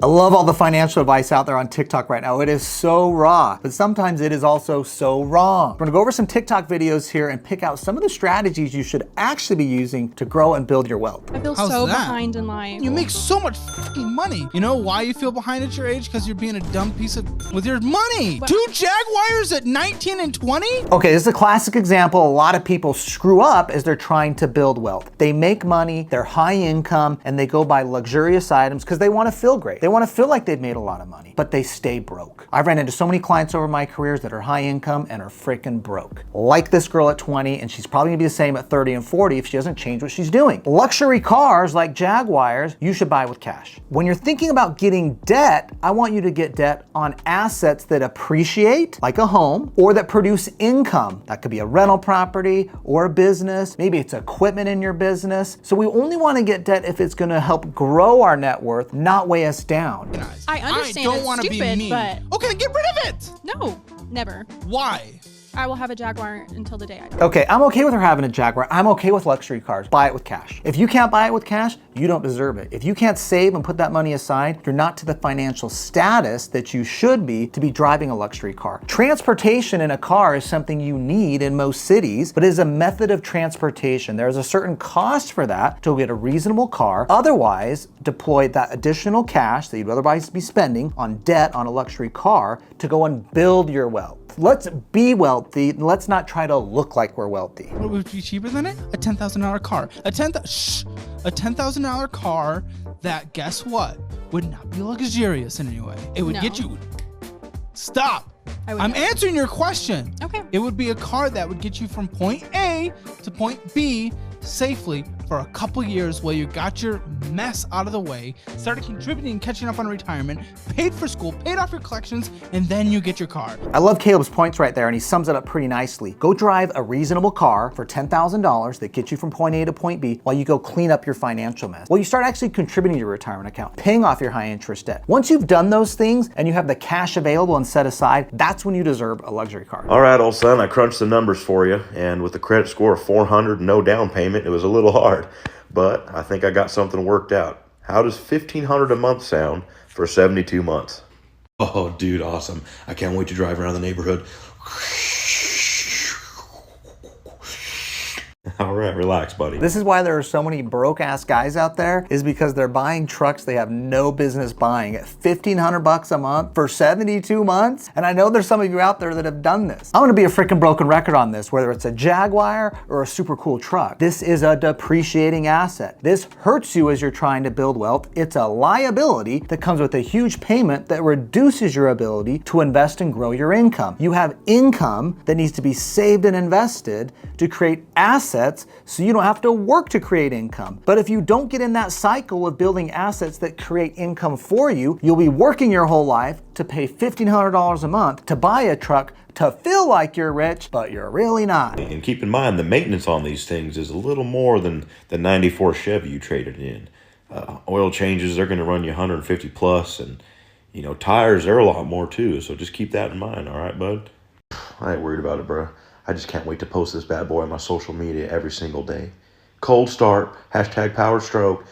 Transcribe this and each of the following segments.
I love all the financial advice out there on TikTok right now. It is so raw, but sometimes it is also so wrong. We're gonna go over some TikTok videos here and pick out some of the strategies you should actually be using to grow and build your wealth. I feel so behind in life. You make so much fucking money. You know why you feel behind at your age? Because you're being a dumb piece of with your money. Two Jaguars at 19 and 20? Okay, this is a classic example. A lot of people screw up as they're trying to build wealth. They make money, they're high income, and they go buy luxurious items because they want to feel great. They want to feel like they've made a lot of money, but they stay broke. I've ran into so many clients over my careers that are high income and are freaking broke. Like this girl at 20, and she's probably gonna be the same at 30 and 40 if she doesn't change what she's doing. Luxury cars like Jaguars, you should buy with cash. When you're thinking about getting debt, I want you to get debt on assets that appreciate, like a home, or that produce income. That could be a rental property or a business. Maybe it's equipment in your business. So we only want to get debt if it's gonna help grow our net worth, not weigh us down. I understand I don't want to be mean. But okay, then get rid of it. no, never. Why? I will have a Jaguar until the day I die. Okay, I'm okay with her having a Jaguar. I'm okay with luxury cars. Buy it with cash. If you can't buy it with cash, you don't deserve it. If you can't save and put that money aside, you're not to the financial status that you should be to be driving a luxury car. Transportation in a car is something you need in most cities, but it is a method of transportation. There's a certain cost for that to get a reasonable car. Otherwise, deploy that additional cash that you'd otherwise be spending on debt on a luxury car to go and build your wealth. Let's be wealthy. Let's not try to look like we're wealthy. What would be cheaper than it? A $10,000 car. A $10,000 car that, guess what, would not be luxurious in any way. It would get you. Stop. I'm answering your question. Okay. It would be a car that would get you from point A to point B safely for a couple years while you got your mess out of the way, started contributing and catching up on retirement, paid for school, paid off your collections, and then you get your car. I love Caleb's points right there, and he sums it up pretty nicely. Go drive a reasonable car for $10,000 that gets you from point A to point B while you go clean up your financial mess. Well, you start actually contributing to your retirement account, paying off your high interest debt. Once you've done those things and you have the cash available and set aside, that's when you deserve a luxury car. All right, old son, I crunched the numbers for you, and with a credit score of 400 and no down payment, it was a little hard, but I think I got something worked out. How does $1,500 a month sound for 72 months? Oh, dude, awesome. I can't wait to drive around the neighborhood. All right, relax, buddy. This is why there are so many broke ass guys out there, is because they're buying trucks they have no business buying at $1,500 a month for 72 months. And I know there's some of you out there that have done this. I'm gonna be a freaking broken record on this, whether it's a Jaguar or a super cool truck. This is a depreciating asset. This hurts you as you're trying to build wealth. It's a liability that comes with a huge payment that reduces your ability to invest and grow your income. You have income that needs to be saved and invested to create assets so you don't have to work to create income. But if you don't get in that cycle of building assets that create income for you, you'll be working your whole life to pay $1,500 a month to buy a truck to feel like you're rich, but you're really not. And keep in mind, the maintenance on these things is a little more than the 94 Chevy you traded in. Oil changes, they're going to run you 150 plus, and you know, tires, they're a lot more too. So just keep that in mind, all right, bud? I ain't worried about it, bro. I just can't wait to post this bad boy on my social media every single day. Cold start, hashtag power stroke.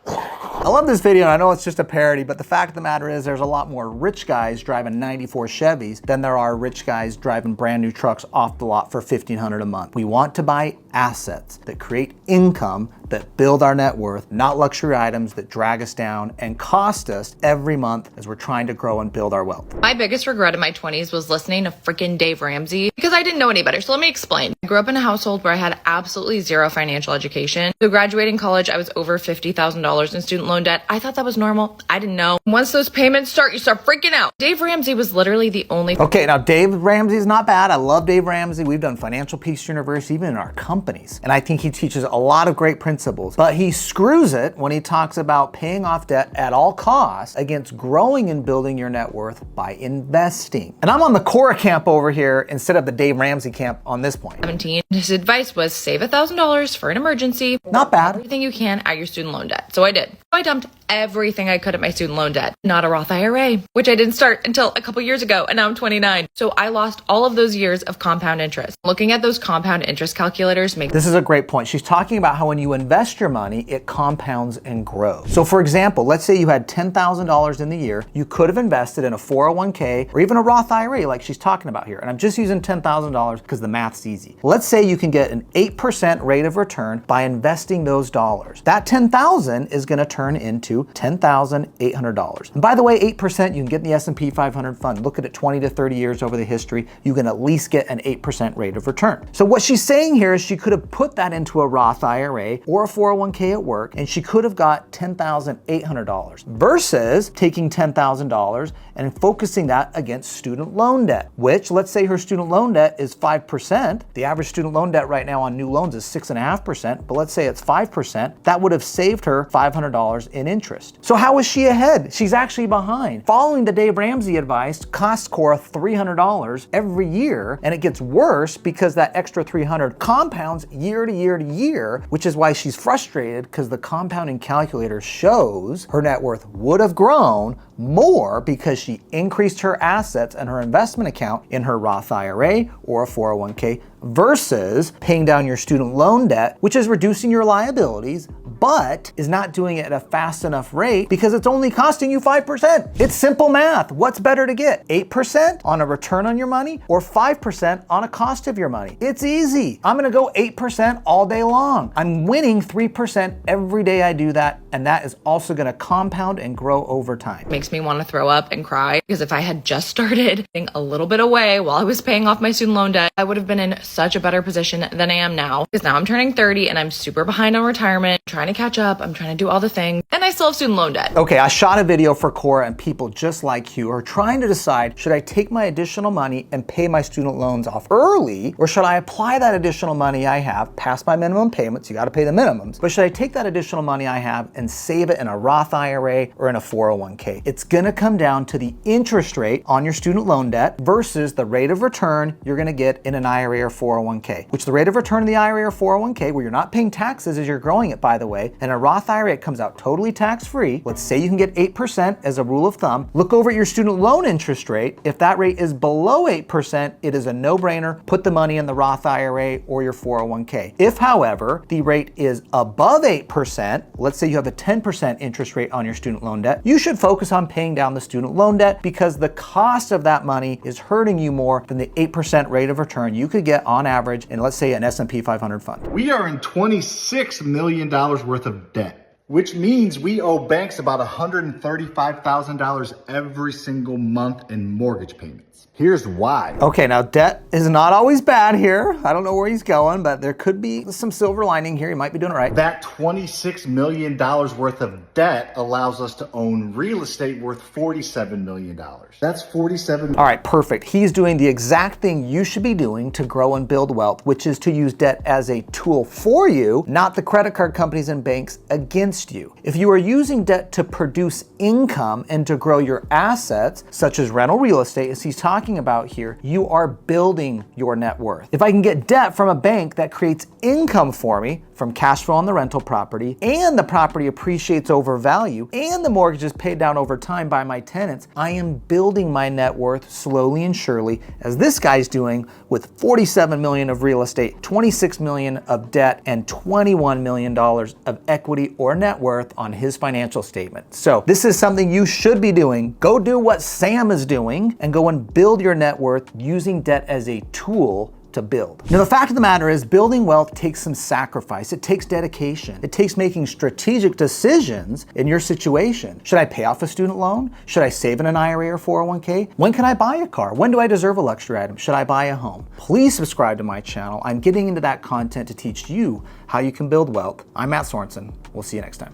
I love this video, and I know it's just a parody, but the fact of the matter is there's a lot more rich guys driving 94 Chevys than there are rich guys driving brand new trucks off the lot for $1,500 a month. We want to buy assets that create income, that build our net worth, not luxury items that drag us down and cost us every month as we're trying to grow and build our wealth. My biggest regret in my 20s was listening to freaking Dave Ramsey because I didn't know any better. So let me explain. I grew up in a household where I had absolutely zero financial education. So graduating college, I was over $50,000 in student loan debt. I thought that was normal. I didn't know. Once those payments start, you start freaking out. Dave Ramsey was literally the only... Okay, now Dave Ramsey is not bad. I love Dave Ramsey. We've done Financial Peace University, even in our companies. And I think he teaches a lot of great principles, but he screws it when he talks about paying off debt at all costs against growing and building your net worth by investing. And I'm on the Cora camp over here instead of the Dave Ramsey camp on this point. 17. His advice was save $1,000 for an emergency. Not bad. Everything you can at your student loan debt. So I did. I dumped everything I could at my student loan debt. Not a Roth IRA, which I didn't start until a couple years ago, and now I'm 29. So I lost all of those years of compound interest. Looking at those compound interest calculators makes This is a great point. She's talking about how when you invest your money, it compounds and grows. So for example, let's say you had $10,000 in the year, you could have invested in a 401k or even a Roth IRA like she's talking about here. And I'm just using $10,000 because the math's easy. Let's say you can get an 8% rate of return by investing those dollars. That $10,000 is going to turn into $10,800. And by the way, 8% you can get in the S&P 500 fund. Look at it 20 to 30 years over the history, you can at least get an 8% rate of return. So what she's saying here is she could have put that into a Roth IRA or a 401k at work, and she could have got $10,800 versus taking $10,000 and focusing that against student loan debt, which let's say her student loan debt is 5%. The average student loan debt right now on new loans is 6.5%, but let's say it's 5%. That would have saved her $500 in interest. So how is she ahead? She's actually behind. Following the Dave Ramsey advice costs Cora $300 every year, and it gets worse because that extra $300 compounds year to year to year, which is why she's frustrated because the compounding calculator shows her net worth would have grown more because she increased her assets and her investment account in her Roth IRA or a 401k versus paying down your student loan debt, which is reducing your liabilities, but is not doing it at a fast enough rate because it's only costing you 5%. It's simple math. What's better to get? 8% on a return on your money or 5% on a cost of your money? It's easy. I'm gonna go 8% all day long. I'm winning 3% every day I do that, and that is also gonna compound and grow over time. makes me want to throw up and cry, because if I had just started putting a little bit away while I was paying off my student loan debt, I would have been in such a better position than I am now, because now I'm turning 30 and I'm super behind on retirement, trying to catch up, I'm trying to do all the things, and I still have student loan debt. Okay, I shot a video for Cora, and people just like you are trying to decide, should I take my additional money and pay my student loans off early, or should I apply that additional money I have past my minimum payments? You got to pay the minimums, but should I take that additional money I have and save it in a Roth IRA or in a 401k? It's gonna come down to the interest rate on your student loan debt versus the rate of return you're gonna get in an IRA or 401k, which the rate of return in the IRA or 401k, where you're not paying taxes as you're growing it, by the way, and a Roth IRA, it comes out totally tax-free. Let's say you can get 8% as a rule of thumb. Look over at your student loan interest rate. If that rate is below 8%, it is a no-brainer. Put the money in the Roth IRA or your 401k. If, however, the rate is above 8%, let's say you have a 10% interest rate on your student loan debt, you should focus on paying down the student loan debt because the cost of that money is hurting you more than the 8% rate of return you could get on average in, let's say, an S&P 500 fund. We are in $26 million worth of debt, which means we owe banks about $135,000 every single month in mortgage payments. Here's why. Okay, now debt is not always bad here. I don't know where he's going, but there could be some silver lining here. He might be doing it right. That $26 million worth of debt allows us to own real estate worth $47 million. That's $47. All right, perfect. He's doing the exact thing you should be doing to grow and build wealth, which is to use debt as a tool for you, not the credit card companies and banks against you. If you are using debt to produce income and to grow your assets, such as rental real estate, as he's talking about here, you are building your net worth. If I can get debt from a bank that creates income for me from cash flow on the rental property, and the property appreciates over value, and the mortgage is paid down over time by my tenants, I am building my net worth slowly and surely, as this guy's doing with $47 million of real estate, $26 million of debt, and $21 million of equity or net worth on his financial statement. So this is something you should be doing. Go do what Sam is doing and go and build your net worth using debt as a tool to build. Now, the fact of the matter is, building wealth takes some sacrifice. It takes dedication. It takes making strategic decisions in your situation. Should I pay off a student loan? Should I save in an IRA or 401k? When can I buy a car? When do I deserve a luxury item? Should I buy a home? Please subscribe to my channel. I'm getting into that content to teach you how you can build wealth. I'm Matt Sorensen. We'll see you next time.